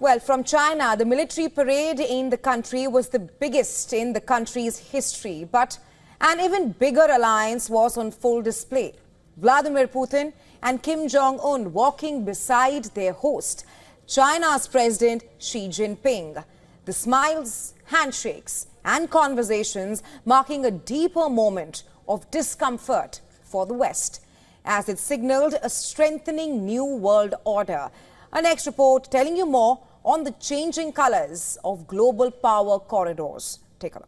Well, from China, the military parade in the country was the biggest in the country's history. But an even bigger alliance was on full display. Vladimir Putin and Kim Jong-Un walking beside their host, China's President Xi Jinping. The smiles, handshakes and conversations marking a deeper moment of discomfort for the West, as it signaled a strengthening new world order. Our next report telling you more on the changing colors of global power corridors. Take a look.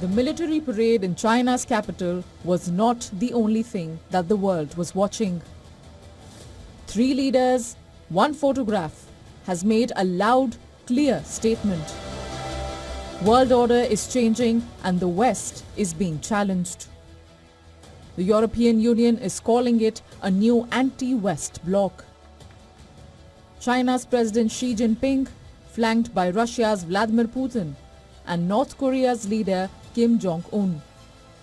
The military parade in China's capital was not the only thing that the world was watching. 3 leaders, 1 photograph has made a loud, clear statement. World order is changing and the West is being challenged. The European Union is calling it a new anti-West bloc. China's President Xi Jinping, flanked by Russia's Vladimir Putin and North Korea's leader Kim Jong-Un,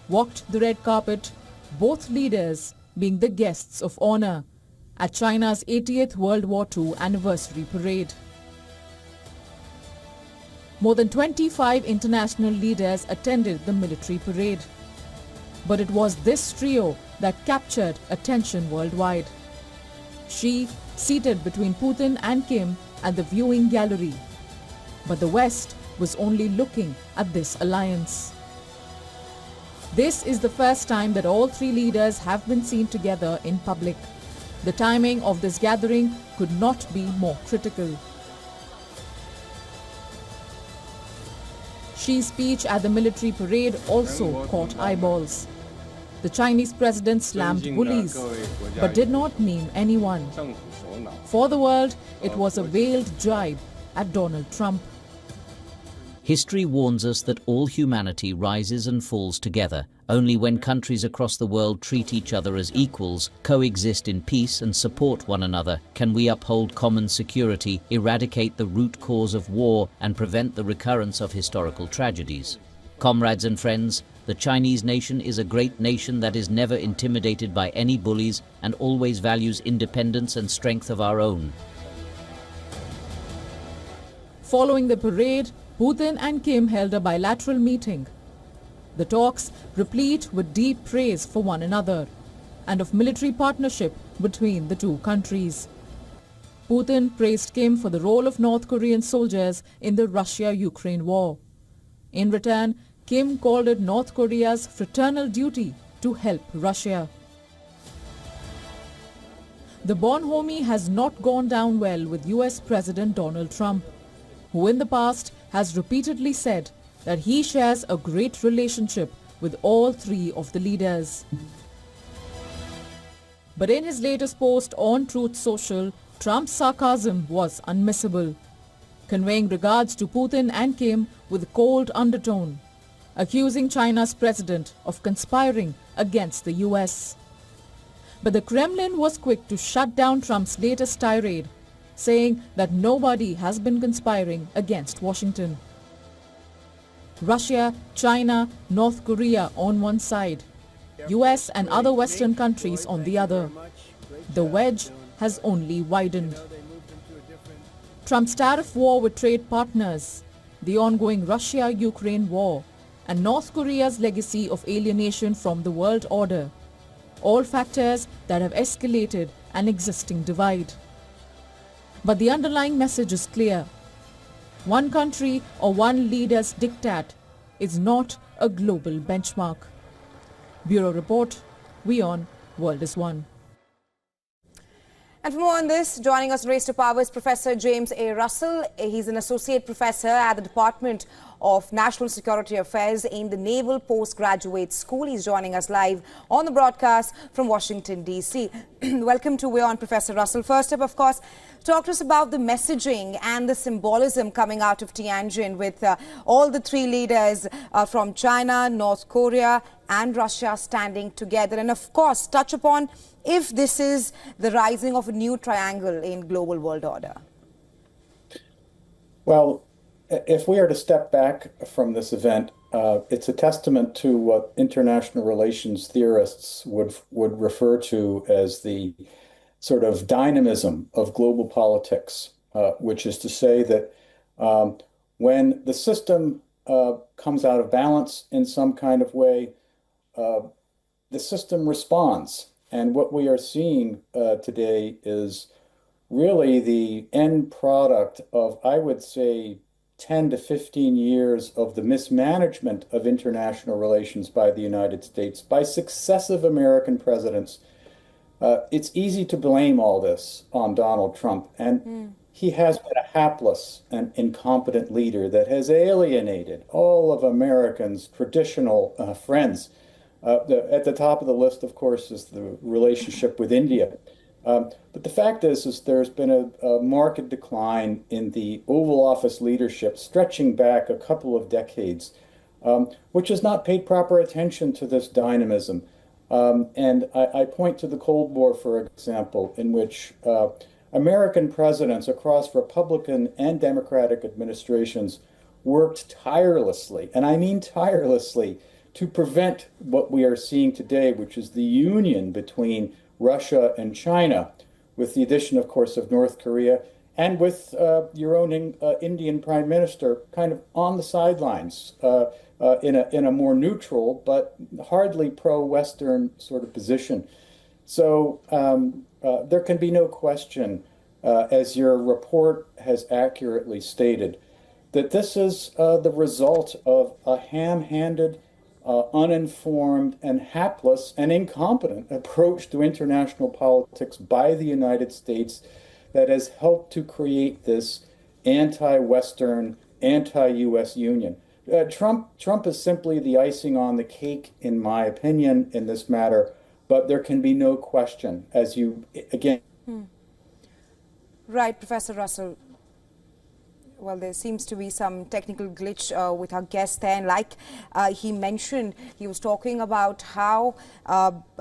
walked the red carpet, both leaders being the guests of honor at China's 80th World War II anniversary parade. More than 25 international leaders attended the military parade. But it was this trio that captured attention worldwide. Xi seated between Putin and Kim at the viewing gallery. But the West was only looking at this alliance. This is the first time that all 3 leaders have been seen together in public. The timing of this gathering could not be more critical. Xi's speech at the military parade also caught eyeballs. The Chinese president slammed bullies, but did not name anyone. For the world, it was a veiled jibe at Donald Trump. History warns us that all humanity rises and falls together. Only when countries across the world treat each other as equals, coexist in peace and support one another, can we uphold common security, eradicate the root cause of war, and prevent the recurrence of historical tragedies. Comrades and friends, the Chinese nation is a great nation that is never intimidated by any bullies and always values independence and strength of our own. Following the parade, Putin and Kim held a bilateral meeting. The talks replete with deep praise for one another and of military partnership between the 2 countries. Putin praised Kim for the role of North Korean soldiers in the Russia-Ukraine war. In return, Kim called it North Korea's fraternal duty to help Russia. The bonhomie has not gone down well with US President Donald Trump, who in the past has repeatedly said that he shares a great relationship with all 3 of the leaders. But in his latest post on Truth Social, Trump's sarcasm was unmissable, conveying regards to Putin and Kim with a cold undertone, accusing China's president of conspiring against the US. But the Kremlin was quick to shut down Trump's latest tirade, saying that nobody has been conspiring against Washington. Russia, China, North Korea on one side, US and other Western countries on the other. The wedge has only widened. Trump's tariff war with trade partners, the ongoing Russia-Ukraine war, and North Korea's legacy of alienation from the world order, all factors that have escalated an existing divide. But the underlying message is clear. One country or one leader's diktat is not a global benchmark. Bureau Report, WION World is One. And for more on this, joining us Race to Power is Professor James A. Russell. He's an associate professor at the Department of National Security Affairs in the Naval Postgraduate School. He's joining us live on the broadcast from Washington, D.C. Welcome to WION, Professor Russell. First up, of course, talk to us about the messaging and the symbolism coming out of Tianjin with all the three leaders from China, North Korea and Russia standing together. And of course, touch upon if this is the rising of a new triangle in global world order. Well, if we are to step back from this event, it's a testament to what international relations theorists would refer to as the sort of dynamism of global politics, which is to say that when the system comes out of balance in some kind of way, the system responds. And what we are seeing today is really the end product of, I would say, 10 to 15 years of the mismanagement of international relations by the United States, by successive American presidents. It's easy to blame all this on Donald Trump, and he has been a hapless and incompetent leader that has alienated all of Americans' traditional friends. At the top of the list, of course, is the relationship with India. But the fact is there's been a marked decline in the Oval Office leadership stretching back a couple of decades, which has not paid proper attention to this dynamism. And I point to the Cold War, for example, in which American presidents across Republican and Democratic administrations worked tirelessly, and I mean tirelessly, to prevent what we are seeing today, which is the union between Russia and China, with the addition, of course, of North Korea, and with your own Indian Prime Minister kind of on the sidelines in a more neutral but hardly pro-Western sort of position. So there can be no question, as your report has accurately stated, that this is the result of a ham-handed, uninformed and hapless and incompetent approach to international politics by the United States that has helped to create this anti-Western, anti-U.S. union. Trump is simply the icing on the cake, in my opinion, in this matter, but there can be no question, as you, again... Right, Professor Russell. Well, there seems to be some technical glitch with our guest there. And like he mentioned, he was talking about how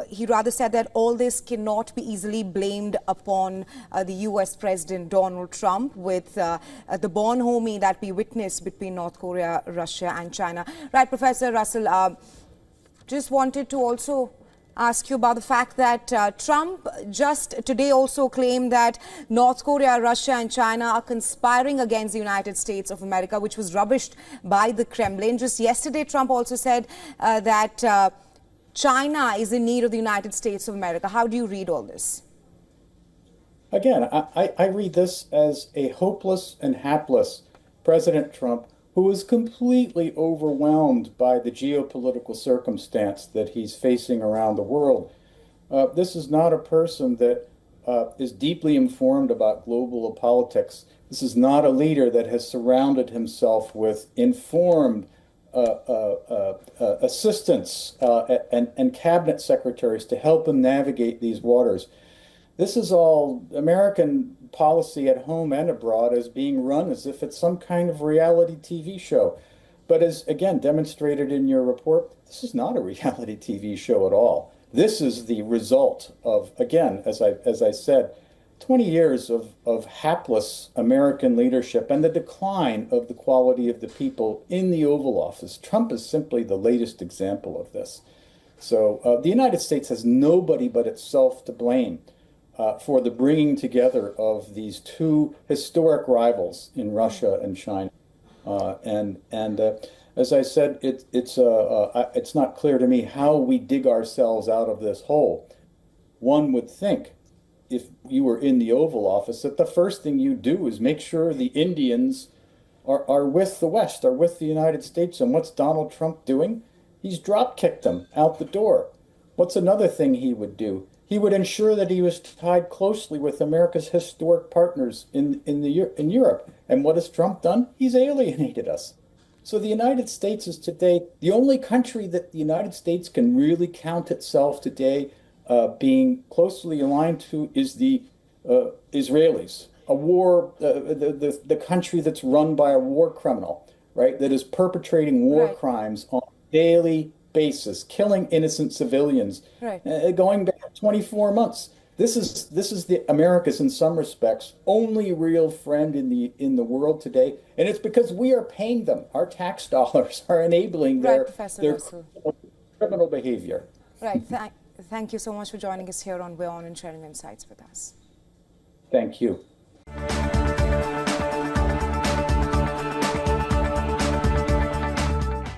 he rather said that all this cannot be easily blamed upon the U.S. President Donald Trump with the bonhomie that we witnessed between North Korea, Russia and China. Right, Professor Russell, just wanted to also ask you about the fact that Trump just today also claimed that North Korea, Russia and China are conspiring against the United States of America, which was rubbished by the Kremlin. Just yesterday, Trump also said that China is in need of the United States of America. How do you read all this? Again, I read this as a hopeless and hapless President Trump who is completely overwhelmed by the geopolitical circumstance that he's facing around the world. This is not a person that is deeply informed about global politics. This is not a leader that has surrounded himself with informed assistants and cabinet secretaries to help him navigate these waters. This is all American policy at home and abroad is being run as if it's some kind of reality TV show. But as, again, demonstrated in your report, this is not a reality TV show at all. This is the result of, again, as I said, 20 years of hapless American leadership and the decline of the quality of the people in the Oval Office. Trump is simply the latest example of this. So the United States has nobody but itself to blame for the bringing together of these two historic rivals in Russia and China. As I said, it's not clear to me how we dig ourselves out of this hole. One would think, if you were in the Oval Office, that the first thing you do is make sure the Indians are with the West, are with the United States. And what's Donald Trump doing? He's drop-kicked them out the door. What's another thing he would do? He would ensure that he was tied closely with America's historic partners in Europe. And what has Trump done? He's alienated us. So the United States is today the only country that the United States can really count itself today being closely aligned to is the Israelis, a war, the country that's run by a war criminal, right, that is perpetrating war Right. crimes on a daily basis, killing innocent civilians, Right. going back 24 months. This is the America's, in some respects, only real friend in the world today, and it's because we are paying them. Our tax dollars are enabling Right, their Professor their Russell. criminal behavior. Right. Thank you so much for joining us here on WION and sharing insights with us. Thank you.